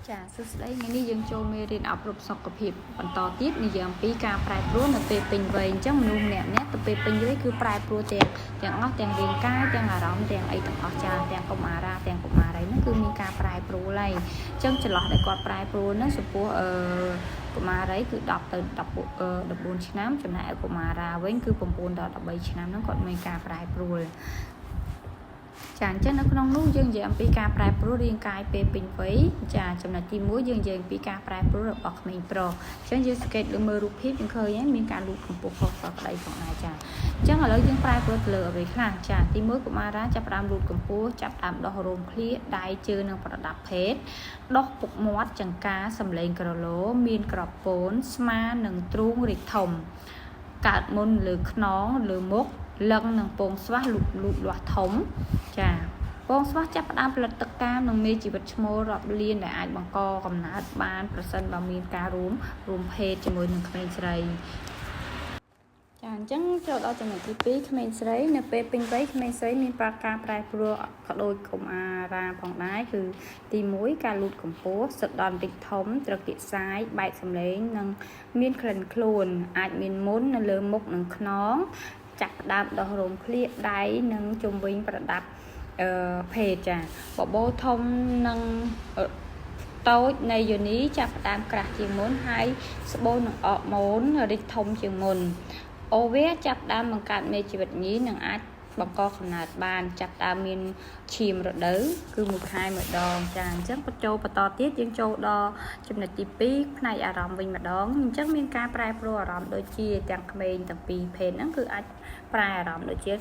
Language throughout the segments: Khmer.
ចាសួស្តីថ្ងៃនេះយើងចូលមេរៀនអប់រំសុខភាពបន្តទៀតនិយាយអំពីការប្រែប្រួលនៅពេលពេញវ័យអញ្ចឹងមនុស្សម្នាក់ទៅពេលពេញវ័យគឺប្រែប្រួលទាំងអស់ទាំងរាងកាយទាំងអារម្មណ៍ទាំងអីទាំងអស់ចាទាំងកុមារាទាំងកុមារីហ្នឹងគឺមានការប្រែប្រួលហើយអញ្ចឹងចន្លោះដែលគាត់ប្រែប្រួលហ្នឹងចំពោះកុមារីគឺ10ទៅ14ឆ្នាំចំណែកកុមារាវិញគឺ9ដល់13ឆ្នាំហ្នឹងគាត់មានការប្រែប្រួលចាអញ្ចឹងនៅក្នុងនោះយើងនិយាយអំពីការប្រែប្រួលរាងកាយពេលពេញវ័យចាចំណុចទី1យើងនិយាយអំពីការប្រែប្រួលរបស់ក្មេងប្រុសអញ្ចឹងយើងសង្កេតលើមើលរូបភាពយើងឃើញហើយមានការលូតកម្ពស់ខុសៗក្តីផងដែរចាអញ្ចឹងឥឡូវយើងប្រែប្រួលទៅលើអ្វីខ្លះចាទី1កុមារាចាប់ផ្ដើមលូតកម្ពស់ចាប់ផ្ដើមដោះរោមឃ្លាដៃជើងនិងប្រដាប់ភេទដោះពុកមាត់ចង្កាសម្លេងក្រឡូមានក្របពូនស្មានិងទ្រូងរីកធំកើតមុនលើខ្នងលើមុខលឹងនិងពងស្វាសលូតលាស់ធំចាពងស្វាសចាប់ផ្ដើមផលិតទឹកកាមនិងមានជីវិតឈ្មោលរាប់លានដែលអាចបង្កកំណើតបានប្រសិនបើមានការរួមភេទជាមួយនឹងក្មេងស្រីចាអញ្ចឹងចូលដល់ចំណុចទី2ក្មេងស្រីនៅពេលពេញវ័យក្មេងស្រីមានការប្រែប្រួលក៏ដូចកុមារាផងដែរគឺទី1ការលូតកម្ពស់សដន់រីកធំត្រគាកសាយបែកសម្លេងនិងមានក្លិនខ្លួនអាចមានមុននៅលើមុខនិងខ្នងចាប់ផ្ដើមដោះរោមឃ្លាដៃនិងជំវិញប្រដាប់ភេទចាបបោធំនិងតូចនៃយូនីចាប់ផ្ដើមក្រាស់ជាងមុនហើយស្បូននិងអកម៉ូនរីកធំជាងមុនអូវែចាប់ផ្ដើមបង្កើតមេជីវិតញីនិងអាចបង្កកំណើតបានចាប់ផ្ដើមមានឈាមរដូវគឺមួយខែម្ដងចាអញ្ចឹងចូលបន្តទៀតយើងចូលដល់ចំណុចទី2ផ្នែកអារម្មណ៍វិញម្ដងអញ្ចឹងមានការប្រែប្រួលអារម្មណ៍ដូចជាទាំងក្មេងទាំងពីរភេទហ្នឹងគឺអាចប្រែអារម្មណ៍ដូចជា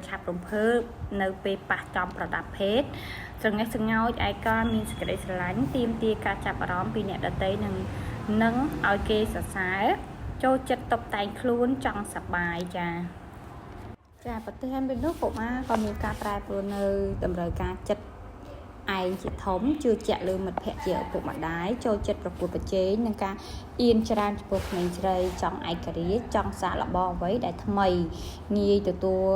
ឆាប់រំភើបនៅពេលប៉ះចំប្រដាប់ភេទស្រងេះស្រងោចឯកោមានសេចក្តីស្រឡាញ់ទាមទារការចាប់អារម្មណ៍ពីអ្នកដទៃនឹងឲ្យគេសរសើរចូលចិត្តតុបតែងខ្លួនចង់សប្បាយចាប្រទេសឯនោះកុមារក៏មានការប្រែប្រួលនៅតម្រូវការចិត្តឯងជាធំជឿជាក់លើមិត្តភ័ក្តិជាឪពុកម្ដាយចូលចិត្តប្រកួតប្រជែងនិងការអៀនច្រើនចំពោះក្មេងស្រីចង់ឯករាជ្យចង់សាកល្បងអ្វីដែលថ្មីងាយទទួល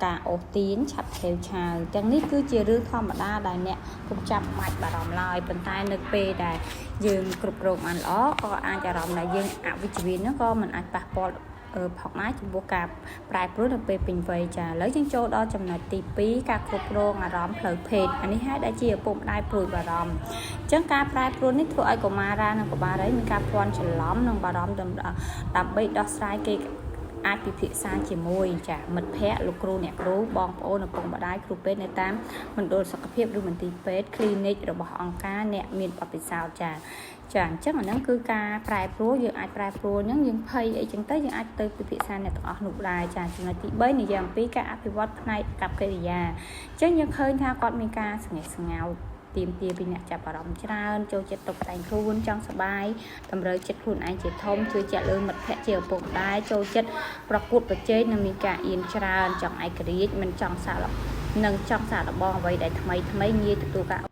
ការអូសទាញឆាប់ឆេវឆាវទាំងនេះគឺជារឿងធម្មតាដែលអ្នកកុំចាំបាច់បារម្ភឡើយប៉ុន្តែនៅពេលដែលយើងគ្រប់គ្រងបានល្អក៏អាចអារម្មណ៍ដែលយើងអវិជ្ជមាននោះក៏មិនអាចប៉ះពាល់ផងដែរចំពោះការប្រែប្រួលនៅពេលពេញវ័យចាឥឡូវយើងចូលដល់ចំណុចទី2ការគ្រប់គ្រងអារម្មណ៍ផ្លូវភេទអានេះហើយដែលជាឪពុកម្ដាយព្រួយបារម្ភអញ្ចឹងការប្រែប្រួលនេះធ្វើឲ្យកុមារានិងកុមារីមានការភ័ន្តច្រឡំនិងបារម្ភដើម្បីដោះស្រាយគេអាចពិភាក្សាជាមួយចាមិត្តភ័ក្តិលោកគ្រូអ្នកគ្រូបងប្អូនឪពុកម្ដាយគ្រូពេទ្យនៅតាមមណ្ឌលសុខភាពឬមន្ទីរពេទ្យ clinic របស់អង្គការអ្នកមានបទពិសោធន៍ចាអញ្ចឹងអាហ្នឹងគឺការប្រែប្រួលយើងអាចប្រែប្រួលហ្នឹងយើងភ័យអីចឹងទៅយើងអាចទៅពិភាក្សាអ្នកទាំងអស់នោះដែរចាចំណុចទី3និយាយអំពីការអភិវឌ្ឍផ្នែកកប្បកិរិយាអញ្ចឹងយើងឃើញថាគាត់មានការស្ងេះស្ងោចទាមទារពីអ្នកចាប់អារម្មណ៍ច្រើនចូលចិត្តតុបតែងខ្លួនចង់សប្បាយតម្រូវចិត្តខ្លួនឯងជាធំជឿជាក់លើមិត្តភ័ក្តិជាឪពុកម្ដាយចូលចិត្តប្រកួតប្រជែងនិងមានការអៀនច្រើនចង់ឯករាជ្យមិនចង់សាកល្បងអ្វីដែលថ្មីងាយទទួលការ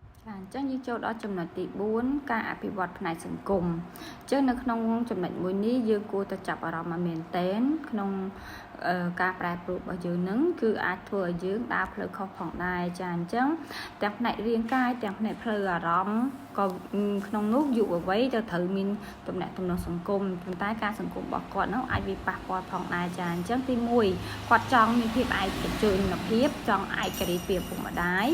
អញ្ចឹងយើងចូលដល់ចំណុចទី4ការអភិវឌ្ឍផ្នែកសង្គមអញ្ចឹងនៅក្នុងចំណុចមួយនេះយើងគួរតែចាប់អារម្មណ៍ឲ្យមែនទែនក្នុងការប្រែប្រួលរបស់យើងនឹងគឺអាចធ្វើឲ្យយើងដើរផ្លូវខុសផងដែរចាអញ្ចឹងទាំងផ្នែករាងកាយទាំងផ្នែកផ្លូវអារម្មណ៍ក៏ក្នុងនោះយុវវ័យទៅត្រូវមានទំនាក់ទំនងសង្គមប៉ុន្តែការសង្គមរបស់គាត់នោះអាចវាប៉ះពាល់ផងដែរចាអញ្ចឹងទី1គាត់ចង់មានភាពឯកភាពចង់ឯករាជ្យពីឪពុកម្ដាយ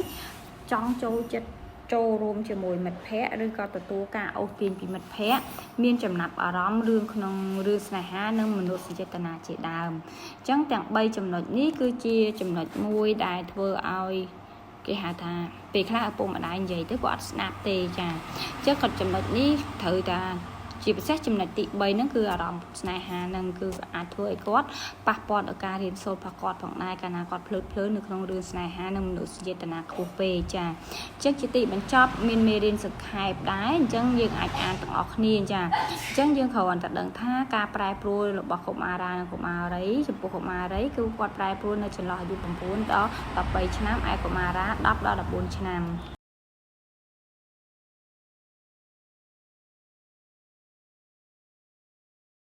ចង់ចូលរួមជាមួយមិត្តភ័ក្តិឬក៏ទទួលការអូសទាញពីមិត្តភ័ក្តិមានចំណាប់អារម្មណ៍រឿងក្នុងរឿងស្នេហានិងមនោសញ្ចេតនាជាដើមអញ្ចឹងទាំង3ចំណុចនេះគឺជាចំណុចមួយដែលធ្វើឲ្យគេហៅថាពេលខ្លះឪពុកម្ដាយនិយាយទៅគាត់អត់ស្ដាប់ទេចាអញ្ចឹងគាត់ចំណុចនេះត្រូវតែជាពិសេសចំណុចទី3ហ្នឹងគឺអារម្មណ៍ស្នេហាហ្នឹងគឺអាចធ្វើឲ្យគាត់ប៉ះពាល់ដល់ការរៀនសូត្ររបស់គាត់ផងដែរកាលណាគាត់ភ្លើតភ្លើននៅក្នុងរឿងស្នេហានិងមនោសញ្ចេតនាខ្ពស់ពេកចាអញ្ចឹងជាទីបញ្ចប់មានមេរៀនសង្ខេបដែរអញ្ចឹងយើងអាចអានទាំងអស់គ្នាចាអញ្ចឹងយើងគ្រាន់តែដឹងថាការប្រែប្រួលរបស់កុមារានិងកុមារីចំពោះកុមារីគឺគាត់ប្រែប្រួលនៅចន្លោះអាយុ9ដល់13ឆ្នាំឯកុមារា10ដល់14ឆ្នាំ